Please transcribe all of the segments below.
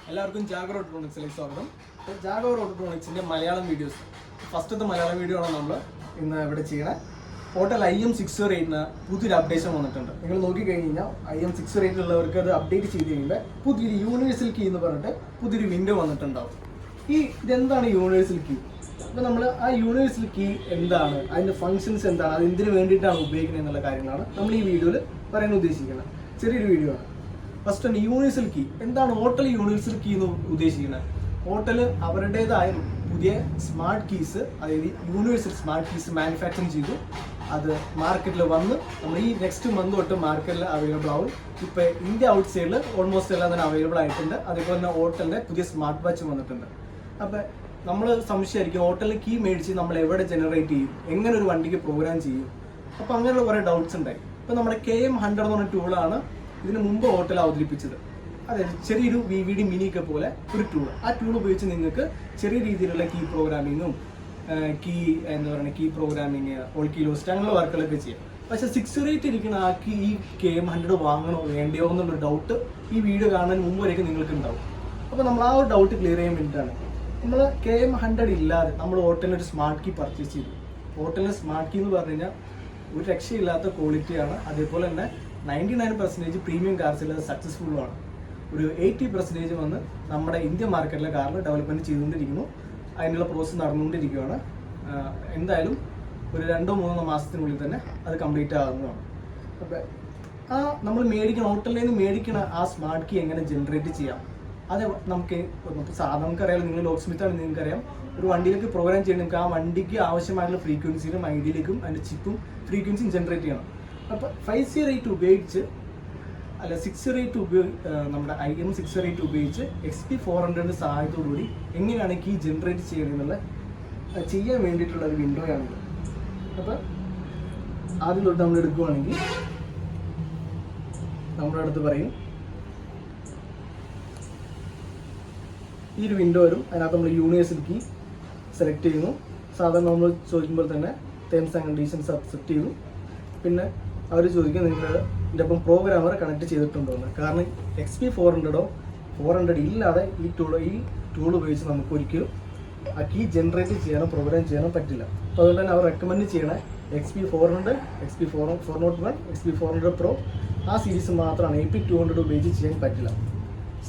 എല്ലാവർക്കും ജാഗർ ഓട്ടോട്രോണിക്സിലേക്ക് സ്വാഗതം. Jaguar ഓട്ടോട്രോണിക്സിന്റെ Malayalam videos ഫസ്റ്റത്തെ മലയാളം വീഡിയോ ആണ് നമ്മൾ ഇന്ന് ഇവിടെ ചെയ്യണേ. ഓട്ടൽ IM608 പുതിയൊരു അപ്ഡേഷൻ വന്നിട്ടുണ്ട്. നിങ്ങൾ നോക്കിക്കഴിഞ്ഞാൽ IM608 ഉള്ളവർക്ക് അത് അപ്ഡേറ്റ് ചെയ്ത് കഴിയുമ്പോൾ പുതിയൊരു യൂണിവേഴ്സൽ കീ എന്ന് പറഞ്ഞിട്ട് പുതിയൊരു വിൻഡോ വന്നിട്ടുണ്ടാവും. ഇതെന്താണ് യൂണിവേഴ്സൽ കീ? അപ്പോൾ നമ്മൾ ആ യൂണിവേഴ്സൽ കീ എന്താണ്, അതിൻ്റെ ഫങ്ഷൻസ് എന്താണ്, അത് എന്തിനു വേണ്ടിയിട്ടാണ് ഉപയോഗിക്കുന്നത് എന്നുള്ള കാര്യങ്ങളാണ് നമ്മൾ ഈ വീഡിയോയിൽ പറയാൻ ഉദ്ദേശിക്കുന്നത്. ചെറിയൊരു വീഡിയോ ആണ്. ഫസ്റ്റ് ആണ് യൂണിവേഴ്സൽ കീ. എന്താണ് ഓട്ടൽ യൂണിവേഴ്സൽ കീ എന്ന് ഉദ്ദേശിക്കുന്നത്? ഓട്ടൽ അവരുടേതായ പുതിയ സ്മാർട്ട് കീസ്, അതായത് യൂണിവേഴ്സൽ സ്മാർട്ട് കീസ് മാനുഫാക്ചറിങ് ചെയ്തു. അത് മാർക്കറ്റിൽ വന്ന് നമ്മൾ ഈ നെക്സ്റ്റ് മന്ത് തൊട്ട് മാർക്കറ്റിൽ അവൈലബിൾ ആവും. ഇപ്പോൾ ഇന്ത്യ ഔട്ട് സൈഡിൽ ഓൾമോസ്റ്റ് എല്ലാം തന്നെ അവൈലബിൾ ആയിട്ടുണ്ട്. അതേപോലെ തന്നെ ഓട്ടലിൻ്റെ പുതിയ സ്മാർട്ട് വാച്ച് വന്നിട്ടുണ്ട്. അപ്പോൾ നമ്മൾ സംശയമായിരിക്കും, ഓട്ടലിൽ കീ മേടിച്ച് നമ്മൾ എവിടെ ജനറേറ്റ് ചെയ്യും, എങ്ങനെ ഒരു വണ്ടിക്ക് പ്രോഗ്രാം ചെയ്യും? അപ്പോൾ അങ്ങനെയുള്ള കുറേ ഡൗട്ട്സ് ഉണ്ടായി. ഇപ്പോൾ നമ്മുടെ KM100 എന്ന് പറഞ്ഞ ടൂളാണ് ഇതിന് മുമ്പ് ഓട്ടൽ അവതരിപ്പിച്ചത്. അതായത് ചെറിയൊരു VVD മിനി ഒക്കെ പോലെ ഒരു ടൂൾ. ആ ടൂൾ ഉപയോഗിച്ച് നിങ്ങൾക്ക് ചെറിയ രീതിയിലുള്ള കീ പ്രോഗ്രാമിങ്ങും key programming, all key lost അങ്ങനെയുള്ള വർക്കുകളൊക്കെ ചെയ്യാം. പക്ഷേ 608 ഇരിക്കുന്ന ആക്കി ഈ KM100 വാങ്ങണോ വേണ്ടയോ എന്നുള്ളൊരു ഡൗട്ട് ഈ വീഡിയോ കാണുന്നതിന് മുമ്പ് വരെയൊക്കെ നിങ്ങൾക്ക് ഉണ്ടാവും. അപ്പോൾ നമ്മൾ ആ ഒരു ഡൗട്ട് ക്ലിയർ ചെയ്യാൻ വേണ്ടിയിട്ടാണ് നമ്മൾ KM100 ഇല്ലാതെ നമ്മൾ ഓട്ടലിനൊരു സ്മാർട്ട് കീ പർച്ചേസ് ചെയ്തു. ഓട്ടലിന് സ്മാർട്ട് കീ എന്ന് പറഞ്ഞു കഴിഞ്ഞാൽ ഒരു രക്ഷയില്ലാത്ത ക്വാളിറ്റിയാണ്. അതേപോലെ തന്നെ 99% പ്രീമിയം കാർസിൽ അത് സക്സസ്ഫുള്ളുമാണ്. ഒരു 80% വന്ന് നമ്മുടെ ഇന്ത്യൻ മാർക്കറ്റിലെ കാറിൽ ഡെവലപ്മെൻറ്റ് ചെയ്തുകൊണ്ടിരിക്കുന്നു. അതിനുള്ള പ്രോസസ്സ് നടന്നുകൊണ്ടിരിക്കുകയാണ്. എന്തായാലും ഒരു 2-3 മാസത്തിനുള്ളിൽ തന്നെ അത് കംപ്ലീറ്റ് ആകുന്നതാണ്. അപ്പോൾ നമ്മൾ ഓട്ടലിൽ നിന്ന് മേടിക്കണ ആ സ്മാർട്ട് കീ എങ്ങനെ ജനറേറ്റ് ചെയ്യാം? അത് നമുക്കറിയാം, നിങ്ങൾ ലോക്ക് സ്മിത്താണ്, നിങ്ങൾക്കറിയാം, ഒരു വണ്ടിയിലേക്ക് പ്രോഗ്രാം ചെയ്യണം. നമുക്ക് ആ വണ്ടിക്ക് ആവശ്യമായിട്ടുള്ള ഫ്രീക്വൻസിയിലും ID-ലേക്കും അതിൻ്റെ ചിപ്പും ഫ്രീക്വൻസിയും ജനറേറ്റ് ചെയ്യണം. അപ്പോൾ 508 ഉപയോഗിച്ച് അല്ല 608 നമ്മുടെ IM608 ഉപയോഗിച്ച് XP400 സഹായത്തോടുകൂടി എങ്ങനെയാണ് കീ ജനറേറ്റ് ചെയ്യുന്നത് ചെയ്യാൻ വേണ്ടിയിട്ടുള്ള ഒരു വിൻഡോയാണിത്. അപ്പോൾ ആദ്യം തൊട്ട് നമ്മൾ എടുക്കുകയാണെങ്കിൽ നമ്മുടെ അടുത്ത് പറയും ഈ ഒരു വിൻഡോ വരും. അതിനകത്ത് നമ്മൾ യൂണിവേഴ്സൽ കീ സെലക്ട് ചെയ്യുന്നു. സാധാരണ നമ്മൾ ചോദിക്കുമ്പോൾ തന്നെ ടേംസ് ആൻഡ് കണ്ടീഷൻസ് അക്സെപ്റ്റ് ചെയ്തു. പിന്നെ അവർ ചോദിക്കുക നിങ്ങളുടെ ഒപ്പം പ്രോഗ്രാമർ കണക്ട് ചെയ്തിട്ടുണ്ടോ എന്ന്. കാരണം XP400 400 ഇല്ലാതെ ഈ ടൂൾ ഉപയോഗിച്ച് നമുക്ക് ഒരിക്കലും ആ കീ ജനറേറ്റ് ചെയ്യാനോ പ്രോഗ്രാം ചെയ്യാനോ പറ്റില്ല. അപ്പോൾ അതുകൊണ്ട് തന്നെ അവർ റെക്കമെൻഡ് ചെയ്യണ XP400, XP401, XP400 Pro ആ സീരീസ് മാത്രമാണ്. AP200 ഉപയോഗിച്ച് ചെയ്യാൻ പറ്റില്ല.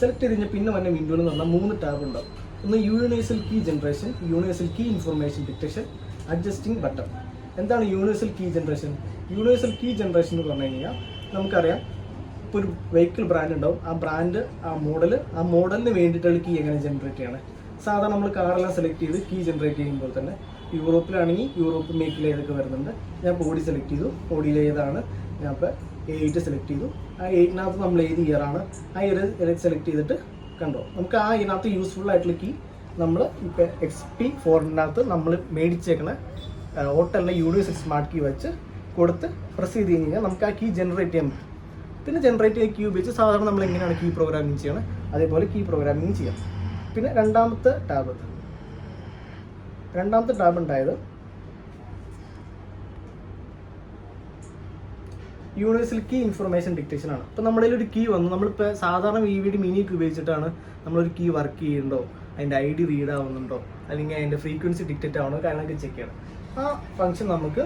സെലക്ട് ചെയ്ത് കഴിഞ്ഞാൽ പിന്നെ വന്ന വിൻഡോയിൽ എന്ന് പറഞ്ഞാൽ 3 ടാബ് ഉണ്ടാവും. ഒന്ന് universal key generation, universal key information detection, adjusting button. എന്താണ് universal key generation? Universal key generation എന്ന് പറഞ്ഞു കഴിഞ്ഞാൽ നമുക്കറിയാം, ഇപ്പോൾ ഒരു വെഹിക്കിൾ ബ്രാൻഡ് ഉണ്ടാവും. ആ ബ്രാൻഡ് ആ മോഡലിന് വേണ്ടിയിട്ടുള്ള കീ എങ്ങനെ ജനറേറ്റ് ചെയ്യണം? സാധാരണ നമ്മൾ കാറെല്ലാം സെലക്ട് ചെയ്ത് കീ ജനറേറ്റ് ചെയ്യുമ്പോൾ തന്നെ യൂറോപ്പിലാണെങ്കിൽ യൂറോപ്പ് മേക്കിൽ ഏതൊക്കെ വരുന്നുണ്ട്. ഞാൻ ഓഡി സെലക്ട് ചെയ്തു. ഓഡിയിൽ ഏതാണ് ഞാൻ ഇപ്പോൾ A8 സെലക്ട് ചെയ്തു. ആ 8-നകത്ത് നമ്മൾ ഏത് ഇയറാണ് ആ ഇയർ സെലക്ട് ചെയ്തിട്ട് കണ്ടോ, നമുക്ക് ആ ഇതിനകത്ത് യൂസ്ഫുൾ ആയിട്ടുള്ള കീ നമ്മൾ ഇപ്പോൾ XP400 നമ്മൾ മേടിച്ചേക്കണ ഓട്ടലിൻ്റെ യൂണിവേഴ്സൽ സ്മാർട്ട് കീ വെച്ച് കൊടുത്ത് പ്രസ് ചെയ്ത് കഴിഞ്ഞാൽ നമുക്ക് ആ കീ ജനറേറ്റ് ചെയ്യാൻ പറ്റും. പിന്നെ ജനറേറ്റ് ചെയ്യുന്ന കീ ഉപയോഗിച്ച് സാധാരണ നമ്മൾ എങ്ങനെയാണ് കീ പ്രോഗ്രാമിങ് ചെയ്യണം അതേപോലെ കീ പ്രോഗ്രാമിങ് ചെയ്യാം. പിന്നെ രണ്ടാമത്തെ ടാബ് ഉണ്ടായത് യൂണിവേഴ്സൽ കീ ഇൻഫർമേഷൻ ഡിക്റ്റേഷൻ ആണ്. ഇപ്പോൾ നമ്മുടെ ഒരു കീ വന്നു, നമ്മളിപ്പോൾ സാധാരണ VVD മിനിയൊക്കെ ഉപയോഗിച്ചിട്ടാണ് നമ്മളൊരു കീ വർക്ക് ചെയ്യുന്നുണ്ടോ, അതിൻ്റെ ID റീഡ് ആവുന്നുണ്ടോ, അല്ലെങ്കിൽ അതിൻ്റെ ഫ്രീക്വൻസി ഡിക്റ്റേറ്റ് ആവണോ കാര്യങ്ങളൊക്കെ ചെക്ക് ചെയ്യണം. ആ ഫംഗ്ഷൻ നമുക്ക്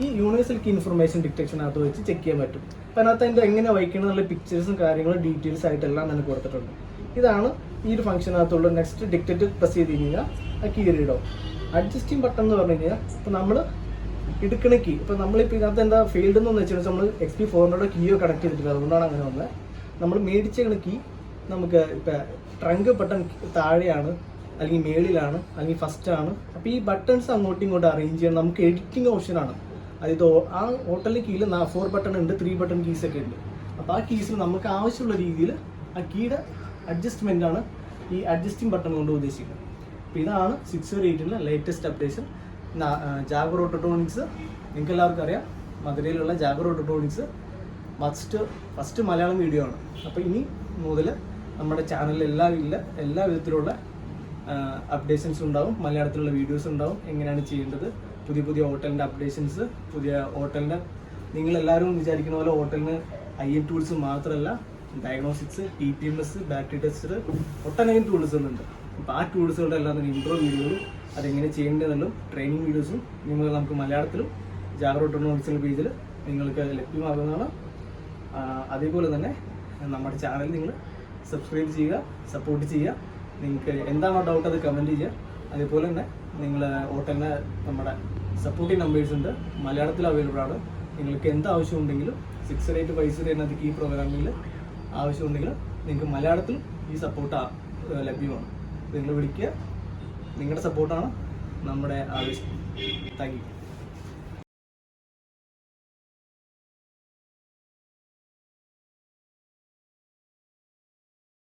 ഈ യൂണിവേഴ്സൽ കീ ഇൻഫർമേഷൻ ഡിക്റ്റേഷനകത്ത് വെച്ച് ചെക്ക് ചെയ്യാൻ പറ്റും. അപ്പോൾ അതിനകത്ത് അതിൻ്റെ എങ്ങനെ വയ്ക്കണം എന്നുള്ള പിക്ചേഴ്സും കാര്യങ്ങളും ഡീറ്റെയിൽസ് ആയിട്ടെല്ലാം നമുക്ക് കൊടുത്തിട്ടുണ്ട്. ഇതാണ് ഈ ഒരു ഫംഗ്ഷനകത്തുള്ള. നെക്സ്റ്റ് ഡിക്റ്റേറ്റ് പ്രസ് ചെയ്ത് കഴിഞ്ഞാൽ ആ കീ റീഡ് ആവും. അഡ്ജസ്റ്റിംഗ് ബട്ടൺ എന്ന് പറഞ്ഞു കഴിഞ്ഞാൽ ഇപ്പോൾ നമ്മൾ എടുക്കണ കീ, ഇപ്പോൾ നമ്മളിപ്പോൾ ഇതിനകത്ത് എന്താ ഫെയിൽഡ് എന്ന് വെച്ചാൽ നമ്മൾ XP400 കീയോ കണക്ട് ചെയ്തിട്ടില്ല, അതുകൊണ്ടാണ് അങ്ങനെ വന്നത്. നമ്മൾ മേടിച്ചേക്കണ കീ നമുക്ക് ഇപ്പോൾ ട്രങ്ക് ബട്ടൺ താഴെയാണ്, അല്ലെങ്കിൽ മേളിലാണ്, അല്ലെങ്കിൽ ഫസ്റ്റാണ്. അപ്പോൾ ഈ ബട്ടൺസ് അങ്ങോട്ടും ഇങ്ങോട്ടും അറേഞ്ച് ചെയ്യാൻ നമുക്ക് എഡിറ്റിംഗ് ഓപ്ഷനാണ്. അതായത് ആ ഓട്ടലിൻ്റെ കീയിൽ 4 ബട്ടൺ ഉണ്ട്, 3 ബട്ടൺ കീസ് ഒക്കെ ഉണ്ട്. അപ്പോൾ ആ കീസിൽ നമുക്ക് ആവശ്യമുള്ള രീതിയിൽ ആ കീയുടെ അഡ്ജസ്റ്റ്മെൻ്റ് ആണ് ഈ അഡ്ജസ്റ്റിംഗ് ബട്ടൺ കൊണ്ട് ഉദ്ദേശിക്കുന്നത്. അപ്പോൾ ഇതാണ് 608-ലെ ലേറ്റസ്റ്റ് അപ്ഡേഷൻ. ജാഗർ ഓട്ടോട്രോണിക്സ് നിങ്ങൾക്ക് എല്ലാവർക്കും അറിയാം, മധുരയിലുള്ള ജാഗർ ഓട്ടോട്രോണിക്സ് ഫസ്റ്റ് മലയാളം വീഡിയോ ആണ്. അപ്പോൾ ഇനി മുതൽ നമ്മുടെ ചാനലിൽ എല്ലാ വിധത്തിലുള്ള അപ്ഡേഷൻസ് ഉണ്ടാവും, മലയാളത്തിലുള്ള വീഡിയോസ് ഉണ്ടാവും. എങ്ങനെയാണ് ചെയ്യേണ്ടത്, പുതിയ ഹോട്ടലിൻ്റെ പുതിയ ഹോട്ടലിൻ്റെ നിങ്ങളെല്ലാവരും വിചാരിക്കുന്ന പോലെ ഹോട്ടലിന് IM ടൂൾസ് മാത്രമല്ല ഡയഗ്നോസ്റ്റിക്സ്, TPMS, ബാറ്ററി ടെസ്റ്റർ, ഒട്ടനവധി ടൂൾസുകളുണ്ട്. അപ്പോൾ ആ ടൂൾസുകളുടെ എല്ലാം തന്നെ ഇൻട്രോ വീഡിയോകളും അതെങ്ങനെ ചെയ്യേണ്ടതെന്നും ട്രെയിനിങ് വീഡിയോസും നമുക്ക് മലയാളത്തിലും ജാഗർ ഓട്ടോണോമിക്സിൻ്റെ പേജിൽ നിങ്ങൾക്ക് ലഭ്യമാകുന്നതാണ്. അതേപോലെ തന്നെ നമ്മുടെ ചാനൽ നിങ്ങൾ സബ്സ്ക്രൈബ് ചെയ്യുക, സപ്പോർട്ട് ചെയ്യുക. നിങ്ങൾക്ക് എന്താണോ ഡൗട്ട് അത് കമൻറ്റ് ചെയ്യുക. അതേപോലെ തന്നെ നിങ്ങൾ ഓട്ടലിന് നമ്മുടെ സപ്പോർട്ടിങ് നമ്പേഴ്സ് ഉണ്ട്, മലയാളത്തിൽ അവൈലബിൾ ആണ്. നിങ്ങൾക്ക് എന്ത് ആവശ്യമുണ്ടെങ്കിലും 68850 എന്നത് ഈ പ്രോഗ്രാമിൽ ആവശ്യമുണ്ടെങ്കിൽ നിങ്ങൾക്ക് മലയാളത്തിൽ ഈ സപ്പോർട്ട് ലഭ്യമാണ്. നിങ്ങൾ വിളിക്കുക. നിങ്ങളുടെ സപ്പോർട്ടാണ് നമ്മുടെ ആവശ്യം. Thank you.